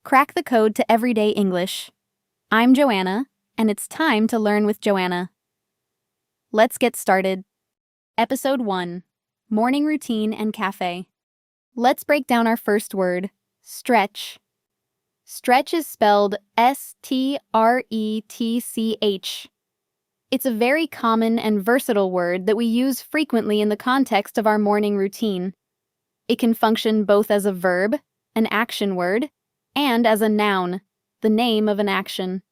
Crack the code to everyday English. I'm Joanna, and it's time to learn with Joanna. Let's get started. Episode 1: Morning Routine and Cafe. Let's break down our first word, stretch. Stretch is spelled S-T-R-E-T-C-H. It's a very common and versatile word that we use frequently in the context of our morning routine. It can function both as a verb, an action word, and as a noun, the name of an action.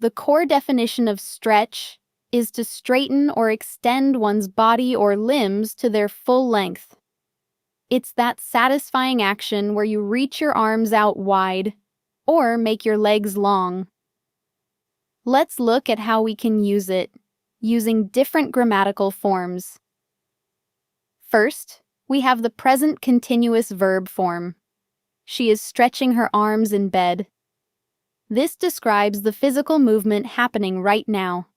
The core definition of stretch is to straighten or extend one's body or limbs to their full length. It's that satisfying action where you reach your arms out wide or make your legs long. Let's look at how we can use it, using different grammatical forms. First, we have the present continuous verb form. She is stretching her arms in bed. This describes the physical movement happening right now.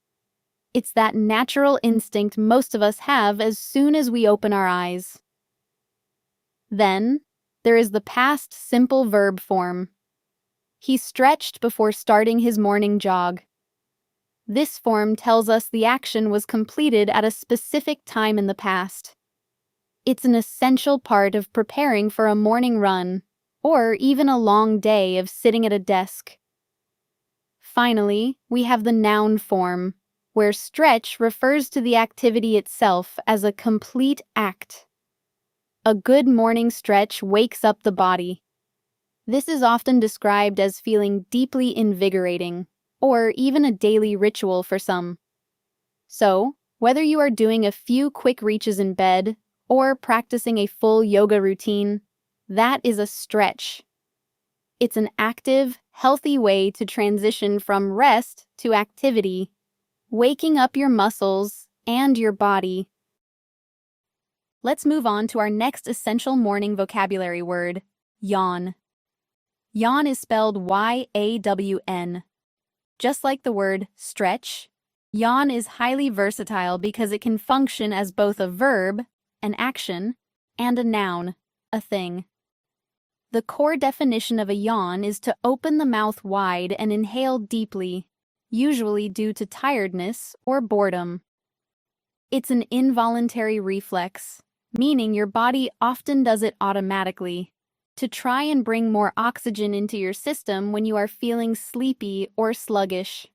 It's that natural instinct most of us have as soon as we open our eyes. Then, there is the past simple verb form. He stretched before starting his morning jog. This form tells us the action was completed at a specific time in the past. It's an essential part of preparing for a morning run, or even a long day of sitting at a desk. Finally, we have the noun form, where stretch refers to the activity itself as a complete act. A good morning stretch wakes up the body. This is often described as feeling deeply invigorating, or even a daily ritual for some. So, whether you are doing a few quick reaches in bed, or practicing a full yoga routine, that is a stretch. It's an active, healthy way to transition from rest to activity, waking up your muscles and your body. Let's move on to our next essential morning vocabulary word, yawn. Yawn is spelled Y-A-W-N. Just like the word stretch, yawn is highly versatile because it can function as both a verb, an action, and a noun, a thing. The core definition of a yawn is to open the mouth wide and inhale deeply, usually due to tiredness or boredom. It's an involuntary reflex, meaning your body often does it automatically, to try and bring more oxygen into your system when you are feeling sleepy or sluggish.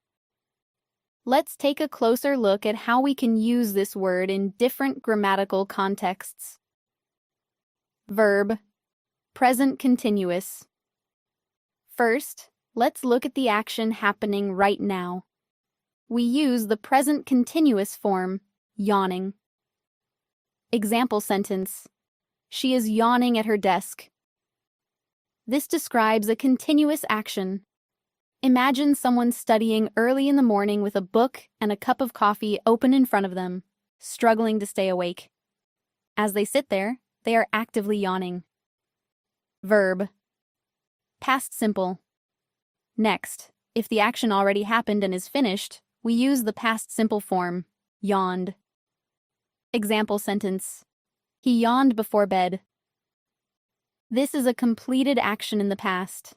Let's take a closer look at how we can use this word in different grammatical contexts. Verb, present continuous. First, let's look at the action happening right now. We use the present continuous form, yawning. Example sentence: she is yawning at her desk. This describes a continuous action. Imagine someone studying early in the morning with a book and a cup of coffee open in front of them, struggling to stay awake. As they sit there, they are actively yawning. Verb, past simple. Next, if the action already happened and is finished, we use the past simple form, yawned. Example sentence: he yawned before bed. This is a completed action in the past.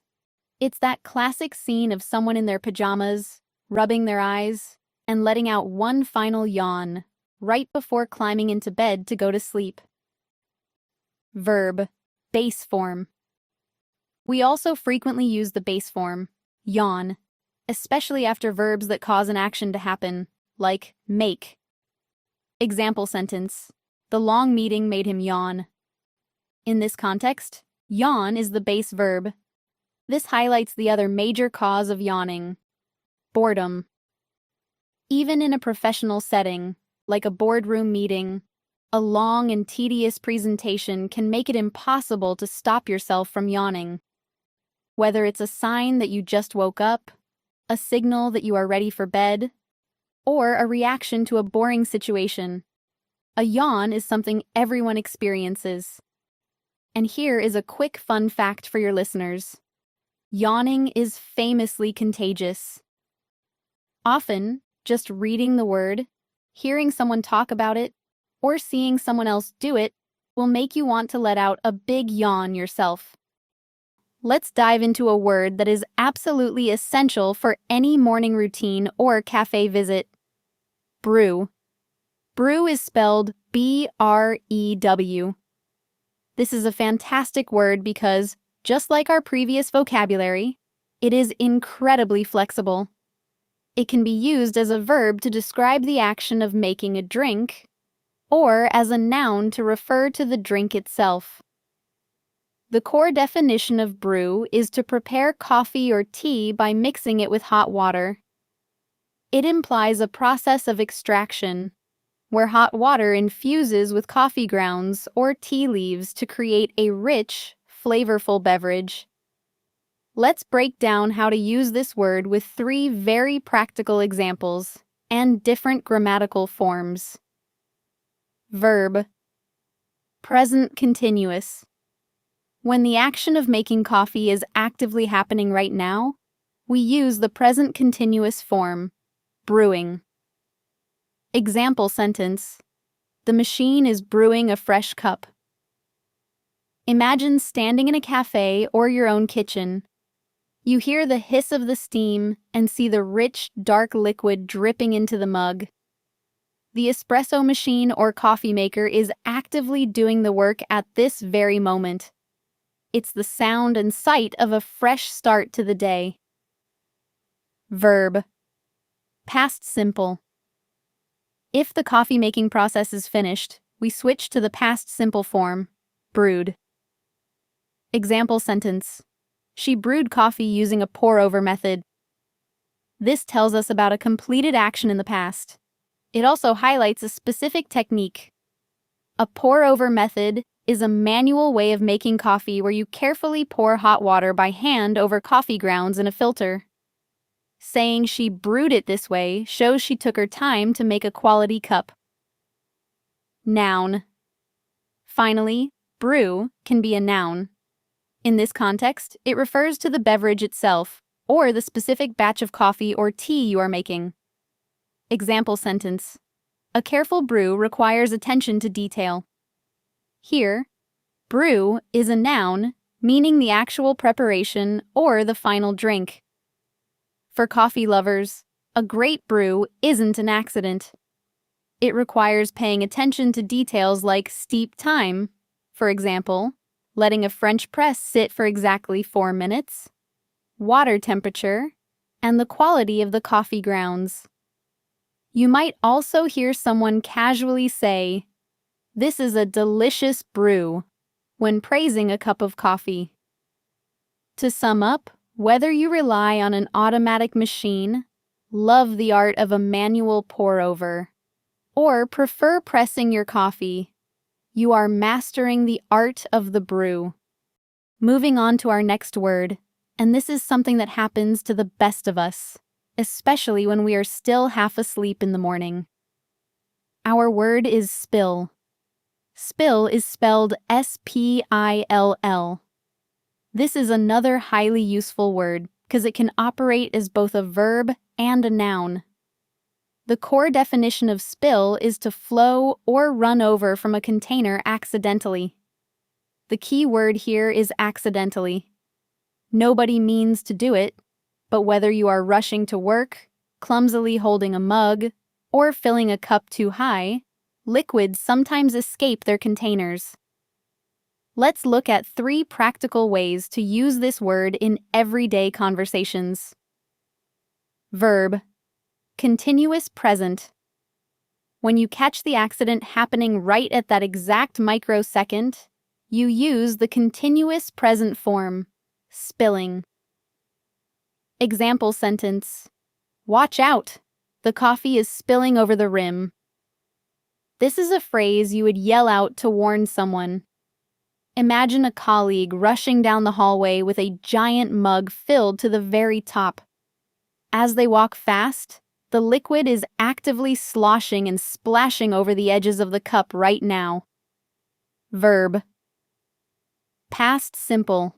It's that classic scene of someone in their pajamas, rubbing their eyes, and letting out one final yawn, right before climbing into bed to go to sleep. Verb, base form. We also frequently use the base form, yawn, especially after verbs that cause an action to happen, like make. Example sentence: the long meeting made him yawn. In this context, yawn is the base verb. This highlights the other major cause of yawning, boredom. Even in a professional setting, like a boardroom meeting, a long and tedious presentation can make it impossible to stop yourself from yawning. Whether it's a sign that you just woke up, a signal that you are ready for bed, or a reaction to a boring situation, a yawn is something everyone experiences. And here is a quick fun fact for your listeners. Yawning is famously contagious. Often, just reading the word, hearing someone talk about it, or seeing someone else do it will make you want to let out a big yawn yourself. Let's dive into a word that is absolutely essential for any morning routine or cafe visit. Brew. Brew is spelled B-R-E-W. This is a fantastic word because, just like our previous vocabulary, it is incredibly flexible. It can be used as a verb to describe the action of making a drink, or as a noun to refer to the drink itself. The core definition of brew is to prepare coffee or tea by mixing it with hot water. It implies a process of extraction, where hot water infuses with coffee grounds or tea leaves to create a rich, flavorful beverage. Let's break down how to use this word with 3 very practical examples and different grammatical forms. Verb. Present continuous. When the action of making coffee is actively happening right now, we use the present continuous form, brewing. Example sentence: the machine is brewing a fresh cup. Imagine standing in a cafe or your own kitchen. You hear the hiss of the steam and see the rich, dark liquid dripping into the mug. The espresso machine or coffee maker is actively doing the work at this very moment. It's the sound and sight of a fresh start to the day. Verb. Past simple. If the coffee-making process is finished, we switch to the past simple form, brewed. Example sentence: she brewed coffee using a pour-over method. This tells us about a completed action in the past. It also highlights a specific technique. A pour-over method is a manual way of making coffee where you carefully pour hot water by hand over coffee grounds in a filter. Saying she brewed it this way shows she took her time to make a quality cup. Noun. Finally, brew can be a noun. In this context, it refers to the beverage itself, or the specific batch of coffee or tea you are making. Example sentence: a careful brew requires attention to detail. Here, brew is a noun, meaning the actual preparation or the final drink. For coffee lovers, a great brew isn't an accident. It requires paying attention to details like steep time, for example, letting a French press sit for exactly 4 minutes, water temperature, and the quality of the coffee grounds. You might also hear someone casually say, "This is a delicious brew," when praising a cup of coffee. To sum up, whether you rely on an automatic machine, love the art of a manual pour-over, or prefer pressing your coffee, you are mastering the art of the brew. Moving on to our next word, and this is something that happens to the best of us, especially when we are still half asleep in the morning. Our word is spill. Spill is spelled S-P-I-L-L. This is another highly useful word because it can operate as both a verb and a noun. The core definition of spill is to flow or run over from a container accidentally. The key word here is accidentally. Nobody means to do it, but whether you are rushing to work, clumsily holding a mug, or filling a cup too high, liquids sometimes escape their containers. Let's look at 3 practical ways to use this word in everyday conversations. Verb. Continuous present. When you catch the accident happening right at that exact microsecond, you use the continuous present form, spilling. Example sentence: watch out! The coffee is spilling over the rim. This is a phrase you would yell out to warn someone. Imagine a colleague rushing down the hallway with a giant mug filled to the very top. As they walk fast, the liquid is actively sloshing and splashing over the edges of the cup right now. Verb. Past simple.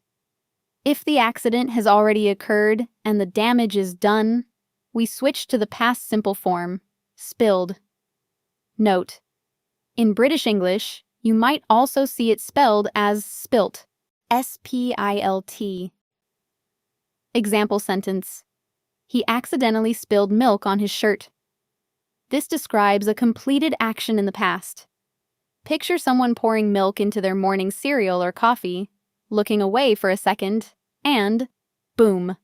If the accident has already occurred and the damage is done, we switch to the past simple form, spilled. Note: in British English, you might also see it spelled as spilt, spilt. Example sentence. He accidentally spilled milk on his shirt. This describes a completed action in the past. Picture someone pouring milk into their morning cereal or coffee, looking away for a second, and boom!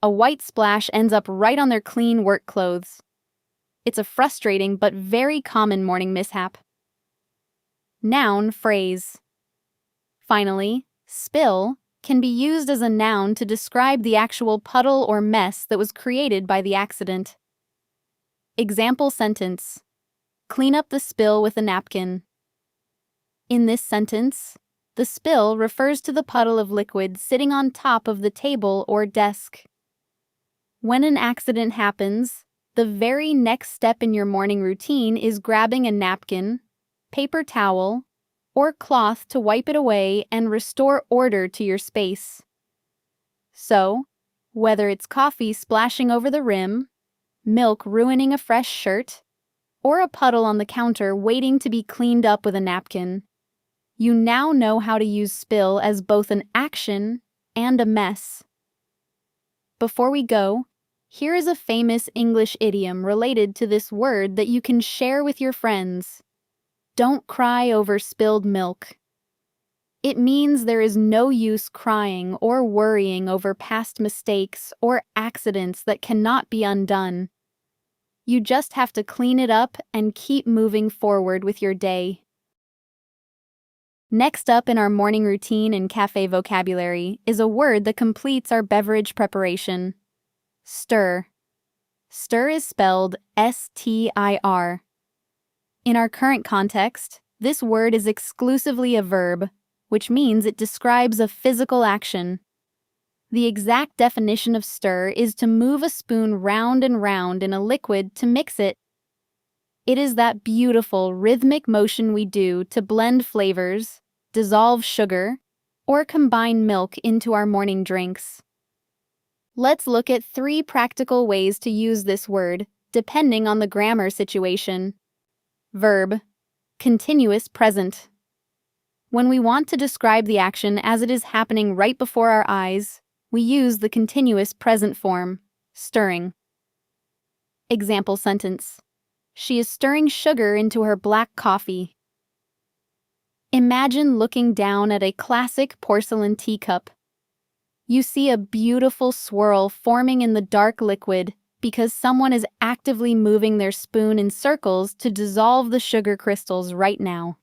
A white splash ends up right on their clean work clothes. It's a frustrating but very common morning mishap. Noun phrase. Finally, spill can be used as a noun to describe the actual puddle or mess that was created by the accident. Example sentence. Clean up the spill with a napkin. In this sentence, the spill refers to the puddle of liquid sitting on top of the table or desk. When an accident happens, the very next step in your morning routine is grabbing a napkin, paper towel, or cloth to wipe it away and restore order to your space. So, whether it's coffee splashing over the rim, milk ruining a fresh shirt, or a puddle on the counter waiting to be cleaned up with a napkin, you now know how to use spill as both an action and a mess. Before we go, here is a famous English idiom related to this word that you can share with your friends. Don't cry over spilled milk. It means there is no use crying or worrying over past mistakes or accidents that cannot be undone. You just have to clean it up and keep moving forward with your day. Next up in our morning routine and cafe vocabulary is a word that completes our beverage preparation. Stir. Stir is spelled S-T-I-R. In our current context, this word is exclusively a verb, which means it describes a physical action. The exact definition of stir is to move a spoon round and round in a liquid to mix it. It is that beautiful rhythmic motion we do to blend flavors, dissolve sugar, or combine milk into our morning drinks. Let's look at 3 practical ways to use this word, depending on the grammar situation. Verb. Continuous present. When we want to describe the action as it is happening right before our eyes, we use the continuous present form, stirring. Example sentence. She is stirring sugar into her black coffee. Imagine looking down at a classic porcelain teacup. You see a beautiful swirl forming in the dark liquid because someone is actively moving their spoon in circles to dissolve the sugar crystals right now.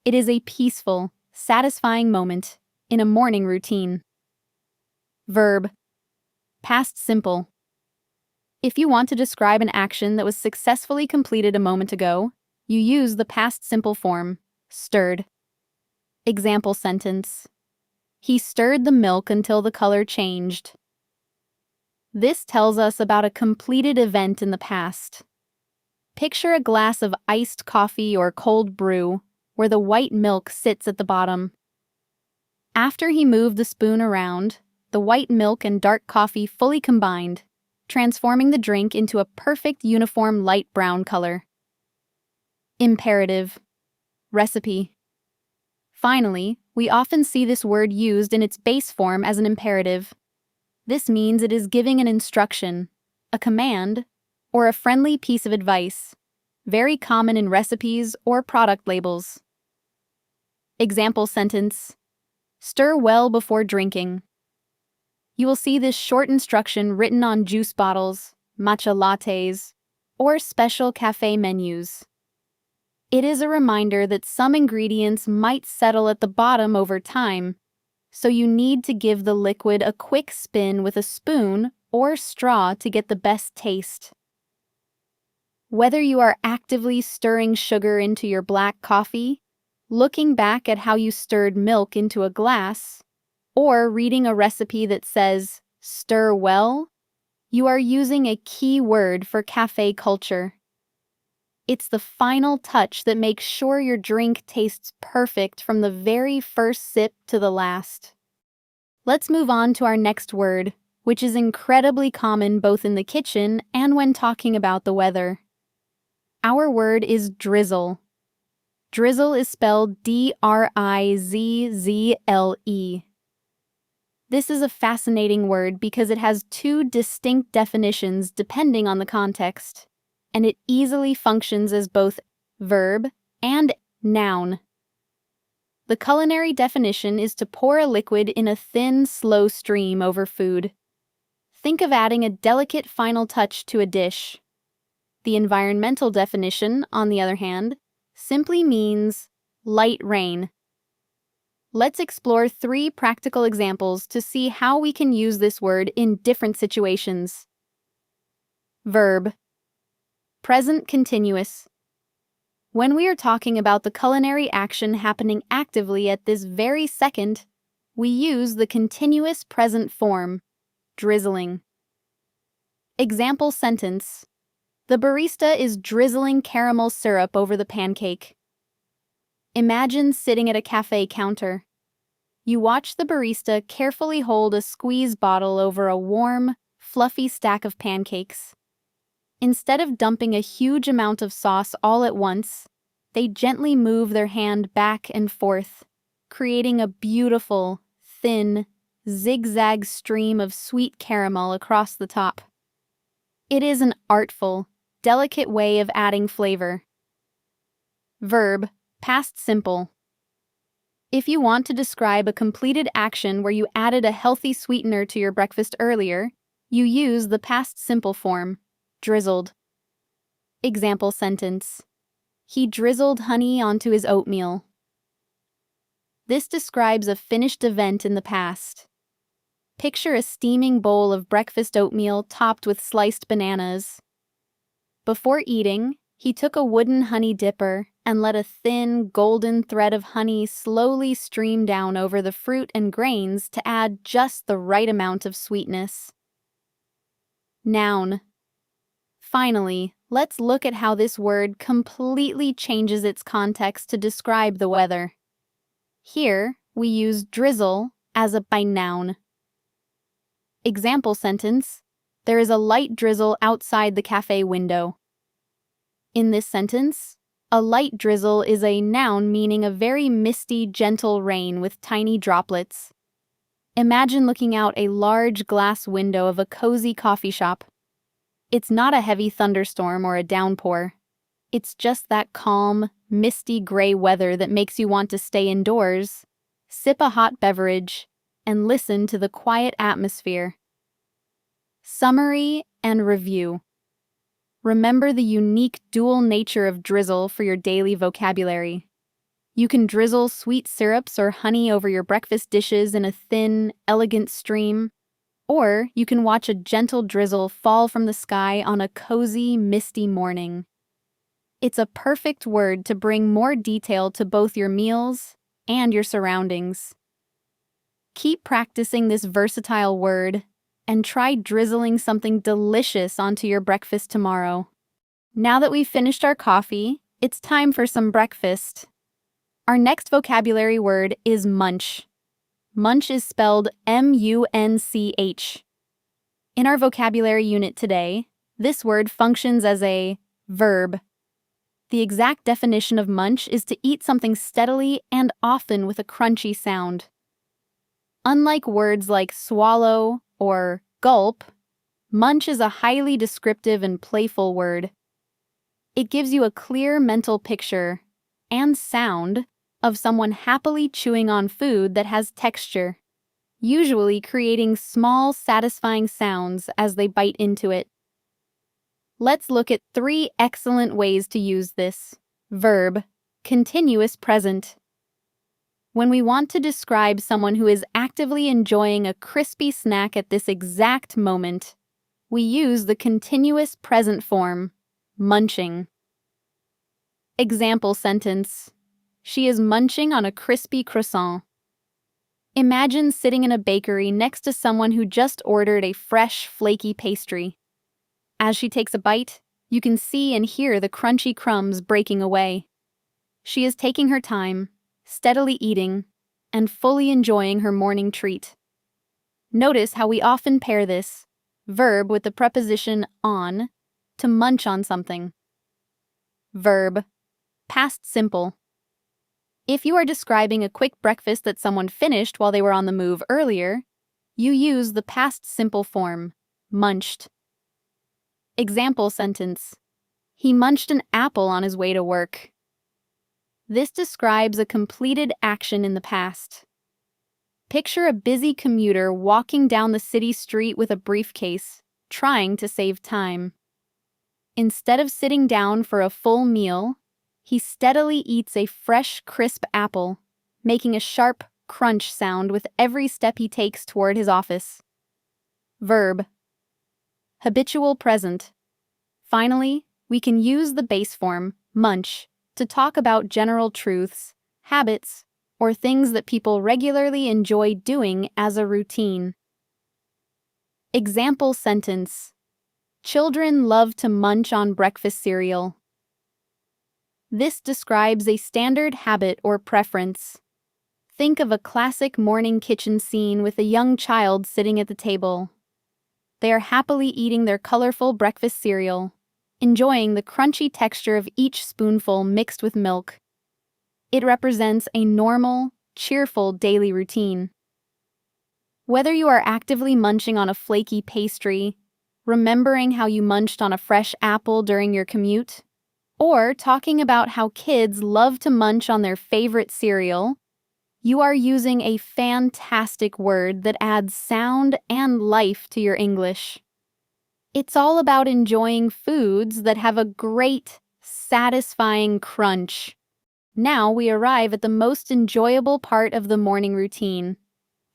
It is a peaceful, satisfying moment in a morning routine. Verb. Past simple. If you want to describe an action that was successfully completed a moment ago, you use the past simple form, stirred. Example sentence. He stirred the milk until the color changed. This tells us about a completed event in the past. Picture a glass of iced coffee or cold brew, where the white milk sits at the bottom. After he moved the spoon around, the white milk and dark coffee fully combined, transforming the drink into a perfect uniform light brown color. Imperative. Recipe. Finally, we often see this word used in its base form as an imperative. This means it is giving an instruction, a command, or a friendly piece of advice, very common in recipes or product labels. Example sentence. Stir well before drinking. You will see this short instruction written on juice bottles, matcha lattes, or special cafe menus. It is a reminder that some ingredients might settle at the bottom over time, so you need to give the liquid a quick spin with a spoon or straw to get the best taste. Whether you are actively stirring sugar into your black coffee, looking back at how you stirred milk into a glass, or reading a recipe that says, stir well, you are using a key word for cafe culture. It's the final touch that makes sure your drink tastes perfect from the very first sip to the last. Let's move on to our next word, which is incredibly common both in the kitchen and when talking about the weather. Our word is drizzle. Drizzle is spelled D-R-I-Z-Z-L-E. This is a fascinating word because it has two distinct definitions depending on the context, and it easily functions as both verb and noun. The culinary definition is to pour a liquid in a thin, slow stream over food. Think of adding a delicate final touch to a dish. The environmental definition, on the other hand, simply means light rain. Let's explore 3 practical examples to see how we can use this word in different situations. Verb. Present continuous. When we are talking about the culinary action happening actively at this very second, we use the continuous present form, drizzling. Example sentence. The barista is drizzling caramel syrup over the pancake. Imagine sitting at a cafe counter. You watch the barista carefully hold a squeeze bottle over a warm, fluffy stack of pancakes. Instead of dumping a huge amount of sauce all at once, they gently move their hand back and forth, creating a beautiful, thin, zigzag stream of sweet caramel across the top. It is an artful, delicate way of adding flavor. Verb. Past simple. If you want to describe a completed action where you added a healthy sweetener to your breakfast earlier, you use the past simple form, drizzled. Example sentence. He drizzled honey onto his oatmeal. This describes a finished event in the past. Picture a steaming bowl of breakfast oatmeal topped with sliced bananas. Before eating, he took a wooden honey dipper and let a thin, golden thread of honey slowly stream down over the fruit and grains to add just the right amount of sweetness. Noun. Finally, let's look at how this word completely changes its context to describe the weather. Here, we use drizzle as a by noun. Example sentence. There is a light drizzle outside the cafe window. In this sentence, a light drizzle is a noun meaning a very misty, gentle rain with tiny droplets. Imagine looking out a large glass window of a cozy coffee shop. It's not a heavy thunderstorm or a downpour. It's just that calm, misty gray weather that makes you want to stay indoors, sip a hot beverage, and listen to the quiet atmosphere. Summary and review. Remember the unique dual nature of drizzle for your daily vocabulary. You can drizzle sweet syrups or honey over your breakfast dishes in a thin, elegant stream, or you can watch a gentle drizzle fall from the sky on a cozy, misty morning. It's a perfect word to bring more detail to both your meals and your surroundings. Keep practicing this versatile word and try drizzling something delicious onto your breakfast tomorrow. Now that we've finished our coffee, it's time for some breakfast. Our next vocabulary word is munch. Munch is spelled M-U-N-C-H. In our vocabulary unit today, this word functions as a verb. The exact definition of munch is to eat something steadily and often with a crunchy sound. Unlike words like swallow or gulp, munch is a highly descriptive and playful word. It gives you a clear mental picture and sound of someone happily chewing on food that has texture, usually creating small, satisfying sounds as they bite into it. Let's look at 3 excellent ways to use this verb, continuous present. When we want to describe someone who is actively enjoying a crispy snack at this exact moment, we use the continuous present form, munching. Example sentence. She is munching on a crispy croissant. Imagine sitting in a bakery next to someone who just ordered a fresh, flaky pastry. As she takes a bite, you can see and hear the crunchy crumbs breaking away. She is taking her time, steadily eating, and fully enjoying her morning treat. Notice how we often pair this verb with the preposition on to munch on something. Verb, past simple. If you are describing a quick breakfast that someone finished while they were on the move earlier, You use the past simple form, munched. Example sentence: he munched an apple on his way to work. This describes a completed action in the past. Picture a busy commuter walking down the city street with a briefcase, trying to save time. Instead of sitting down for a full meal, he steadily eats a fresh, crisp apple, making a sharp crunch sound with every step he takes toward his office. Verb: habitual present. Finally, we can use the base form, munch, to talk about general truths, habits, or things that people regularly enjoy doing as a routine. Example sentence: children love to munch on breakfast cereal. This describes a standard habit or preference. Think of a classic morning kitchen scene with a young child sitting at the table. They are happily eating their colorful breakfast cereal, enjoying the crunchy texture of each spoonful mixed with milk. It represents a normal, cheerful daily routine. Whether you are actively munching on a flaky pastry, remembering how you munched on a fresh apple during your commute, or talking about how kids love to munch on their favorite cereal, you are using a fantastic word that adds sound and life to your English. It's all about enjoying foods that have a great, satisfying crunch. Now we arrive at the most enjoyable part of the morning routine: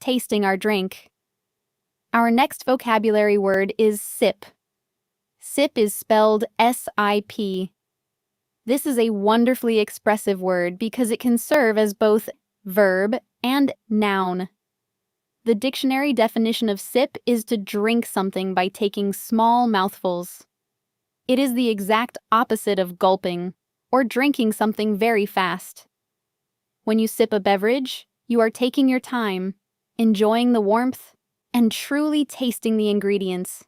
tasting our drink. Our next vocabulary word is sip. Sip is spelled S-I-P. This is a wonderfully expressive word because it can serve as both verb and noun. The dictionary definition of sip is to drink something by taking small mouthfuls. It is the exact opposite of gulping, or drinking something very fast. When you sip a beverage, you are taking your time, enjoying the warmth, and truly tasting the ingredients.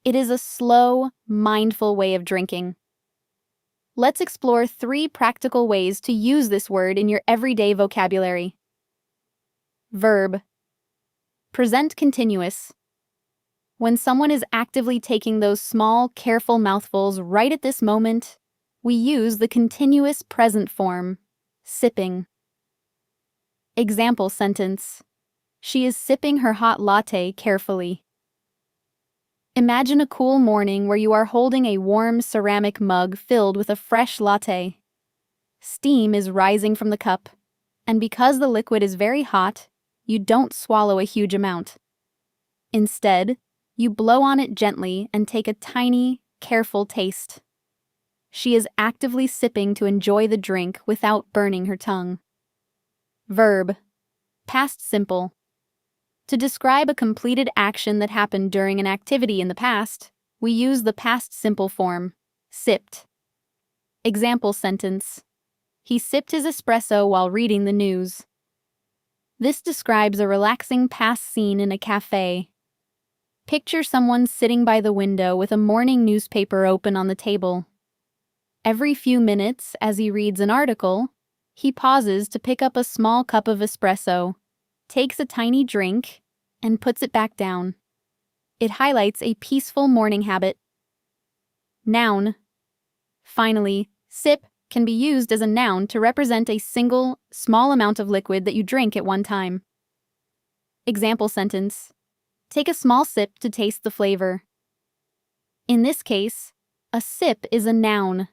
It is a slow, mindful way of drinking. Let's explore 3 practical ways to use this word in your everyday vocabulary. Verb: present continuous. When someone is actively taking those small, careful mouthfuls right at this moment, we use the continuous present form, sipping. Example sentence: she is sipping her hot latte carefully. Imagine a cool morning where you are holding a warm ceramic mug filled with a fresh latte. Steam is rising from the cup, and because the liquid is very hot, you don't swallow a huge amount. Instead, you blow on it gently and take a tiny, careful taste. She is actively sipping to enjoy the drink without burning her tongue. Verb: past simple. To describe a completed action that happened during an activity in the past, we use the past simple form, sipped. Example sentence: he sipped his espresso while reading the news. This describes a relaxing past scene in a cafe. Picture someone sitting by the window with a morning newspaper open on the table. Every few minutes, as he reads an article, he pauses to pick up a small cup of espresso, takes a tiny drink, and puts it back down. It highlights a peaceful morning habit. Noun. Finally, sip can be used as a noun to represent a single, small amount of liquid that you drink at one time. Example sentence: take a small sip to taste the flavor. In this case, a sip is a noun.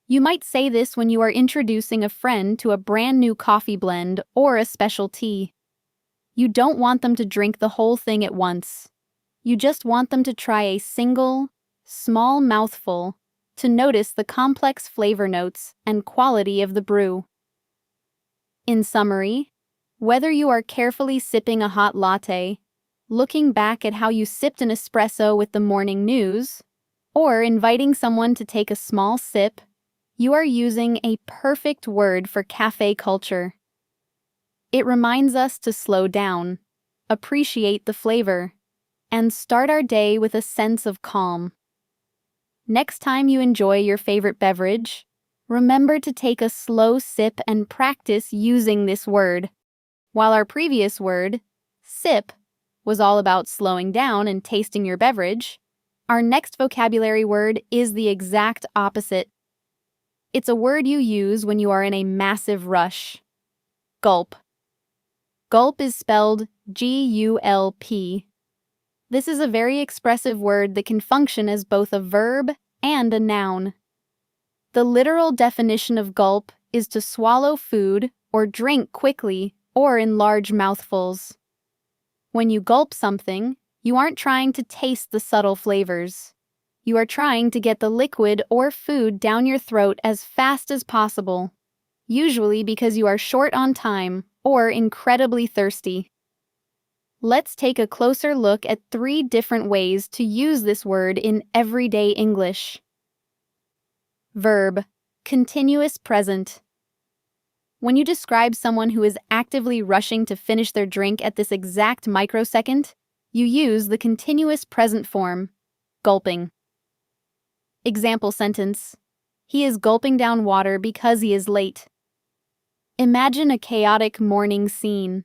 You might say this when you are introducing a friend to a brand new coffee blend or a special tea. You don't want them to drink the whole thing at once. You just want them to try a single, small mouthful to notice the complex flavor notes and quality of the brew. In summary, whether you are carefully sipping a hot latte, looking back at how you sipped an espresso with the morning news, or inviting someone to take a small sip, you are using a perfect word for cafe culture. It reminds us to slow down, appreciate the flavor, and start our day with a sense of calm. Next time you enjoy your favorite beverage, remember to take a slow sip and practice using this word. While our previous word, sip, was all about slowing down and tasting your beverage, our next vocabulary word is the exact opposite. It's a word you use when you are in a massive rush. Gulp. Gulp is spelled G-U-L-P. This is a very expressive word that can function as both a verb and a noun. The literal definition of gulp is to swallow food or drink quickly or in large mouthfuls. When you gulp something, you aren't trying to taste the subtle flavors. You are trying to get the liquid or food down your throat as fast as possible, usually because you are short on time or incredibly thirsty. Let's take a closer look at 3 different ways to use this word in everyday English. Verb, continuous present. When you describe someone who is actively rushing to finish their drink at this exact microsecond, you use the continuous present form, gulping. Example sentence: he is gulping down water because he is late. Imagine a chaotic morning scene.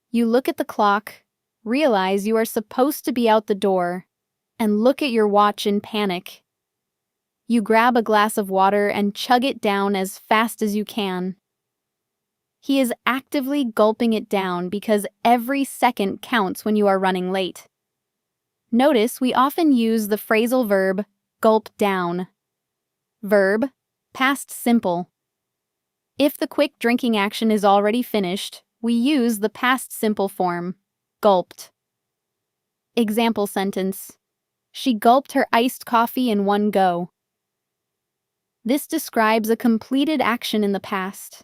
You look at the clock, realize you are supposed to be out the door, and look at your watch in panic. You grab a glass of water and chug it down as fast as you can. He is actively gulping it down because every second counts when you are running late. Notice we often use the phrasal verb gulp down. Verb, past simple. If the quick drinking action is already finished, we use the past simple form, gulped. Example sentence: she gulped her iced coffee in one go. This describes a completed action in the past.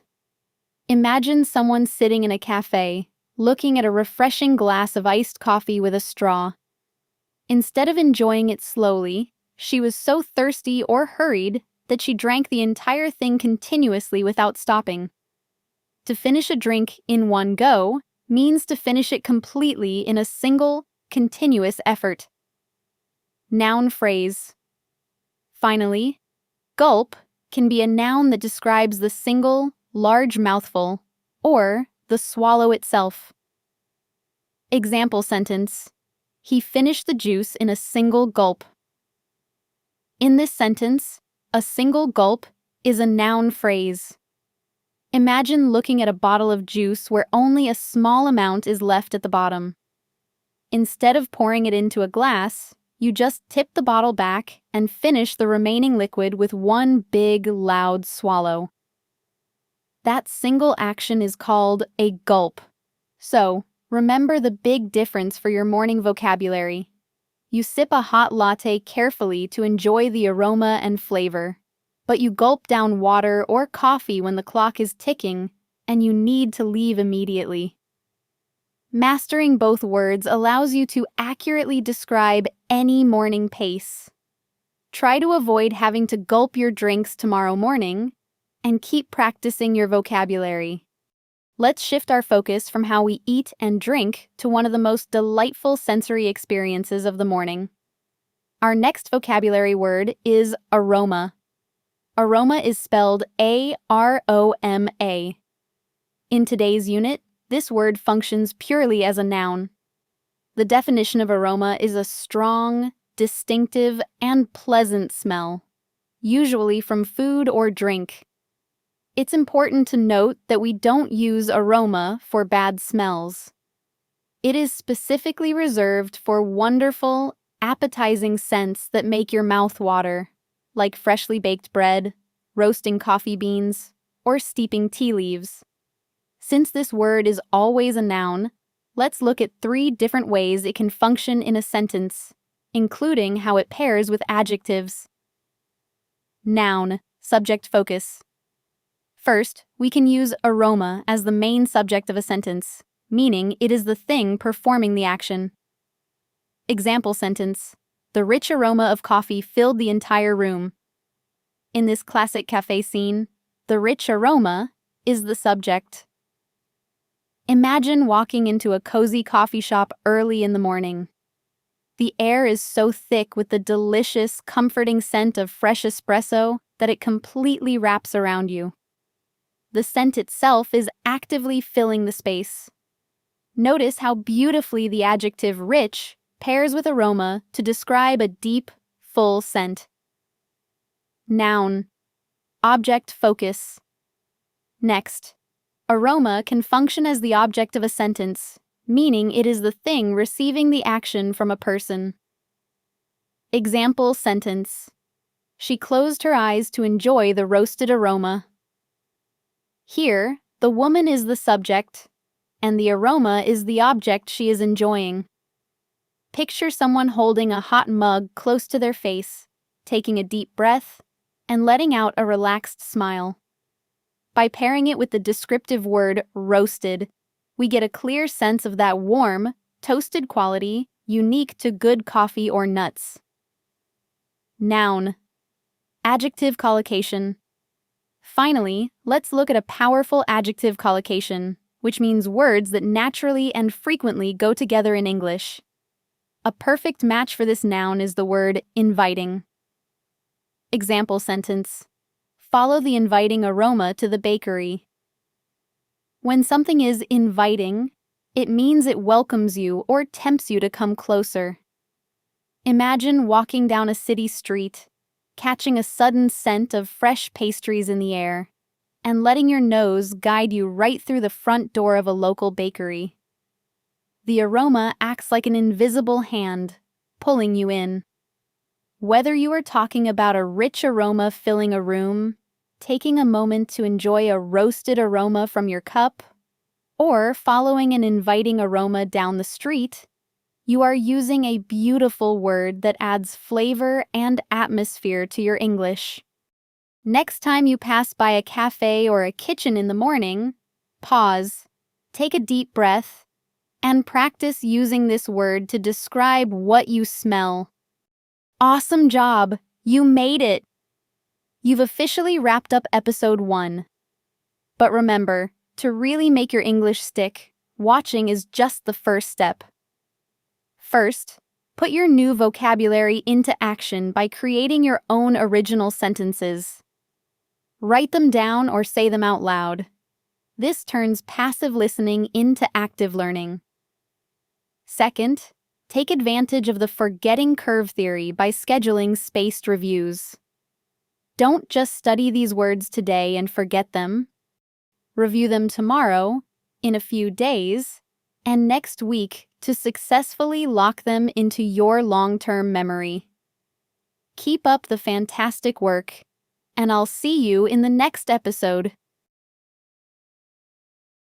Imagine someone sitting in a cafe, looking at a refreshing glass of iced coffee with a straw. Instead of enjoying it slowly, she was so thirsty or hurried that she drank the entire thing continuously without stopping. To finish a drink in one go means to finish it completely in a single, continuous effort. Noun phrase. Finally, gulp can be a noun that describes the single, large mouthful, or the swallow itself. Example sentence: he finished the juice in a single gulp. In this sentence, a single gulp is a noun phrase. Imagine looking at a bottle of juice where only a small amount is left at the bottom. Instead of pouring it into a glass, you just tip the bottle back and finish the remaining liquid with one big, loud swallow. That single action is called a gulp. So, remember the big difference for your morning vocabulary. You sip a hot latte carefully to enjoy the aroma and flavor, but you gulp down water or coffee when the clock is ticking and you need to leave immediately. Mastering both words allows you to accurately describe any morning pace. Try to avoid having to gulp your drinks tomorrow morning, and keep practicing your vocabulary. Let's shift our focus from how we eat and drink to one of the most delightful sensory experiences of the morning. Our next vocabulary word is aroma. Aroma is spelled A-R-O-M-A. In today's unit, this word functions purely as a noun. The definition of aroma is a strong, distinctive, and pleasant smell, usually from food or drink. It's important to note that we don't use aroma for bad smells. It is specifically reserved for wonderful, appetizing scents that make your mouth water, like freshly baked bread, roasting coffee beans, or steeping tea leaves. Since this word is always a noun, let's look at 3 different ways it can function in a sentence, including how it pairs with adjectives. Noun, subject focus. First, we can use aroma as the main subject of a sentence, meaning it is the thing performing the action. Example sentence: the rich aroma of coffee filled the entire room. In this classic cafe scene, the rich aroma is the subject. Imagine walking into a cozy coffee shop early in the morning. The air is so thick with the delicious, comforting scent of fresh espresso that it completely wraps around you. The scent itself is actively filling the space. Notice how beautifully the adjective rich pairs with aroma to describe a deep, full scent. Noun. Object focus. Next, aroma can function as the object of a sentence, meaning it is the thing receiving the action from a person. Example sentence. She closed her eyes to enjoy the roasted aroma. Here, the woman is the subject, and the aroma is the object she is enjoying. Picture someone holding a hot mug close to their face, taking a deep breath, and letting out a relaxed smile. By pairing it with the descriptive word roasted, we get a clear sense of that warm, toasted quality unique to good coffee or nuts. Noun. Adjective collocation. Finally, let's look at a powerful adjective collocation, which means words that naturally and frequently go together in English. A perfect match for this noun is the word inviting. Example sentence. Follow the inviting aroma to the bakery. When something is inviting, it means it welcomes you or tempts you to come closer. Imagine walking down a city street, catching a sudden scent of fresh pastries in the air, and letting your nose guide you right through the front door of a local bakery. The aroma acts like an invisible hand, pulling you in. Whether you are talking about a rich aroma filling a room, taking a moment to enjoy a roasted aroma from your cup, or following an inviting aroma down the street, you are using a beautiful word that adds flavor and atmosphere to your English. Next time you pass by a cafe or a kitchen in the morning, pause, take a deep breath, and practice using this word to describe what you smell. Awesome job! You made it! You've officially wrapped up episode 1. But remember, to really make your English stick, watching is just the first step. First, put your new vocabulary into action by creating your own original sentences. Write them down or say them out loud. This turns passive listening into active learning. Second, take advantage of the forgetting curve theory by scheduling spaced reviews. Don't just study these words today and forget them. Review them tomorrow, in a few days, and next week to successfully lock them into your long-term memory. Keep up the fantastic work, and I'll see you in the next episode.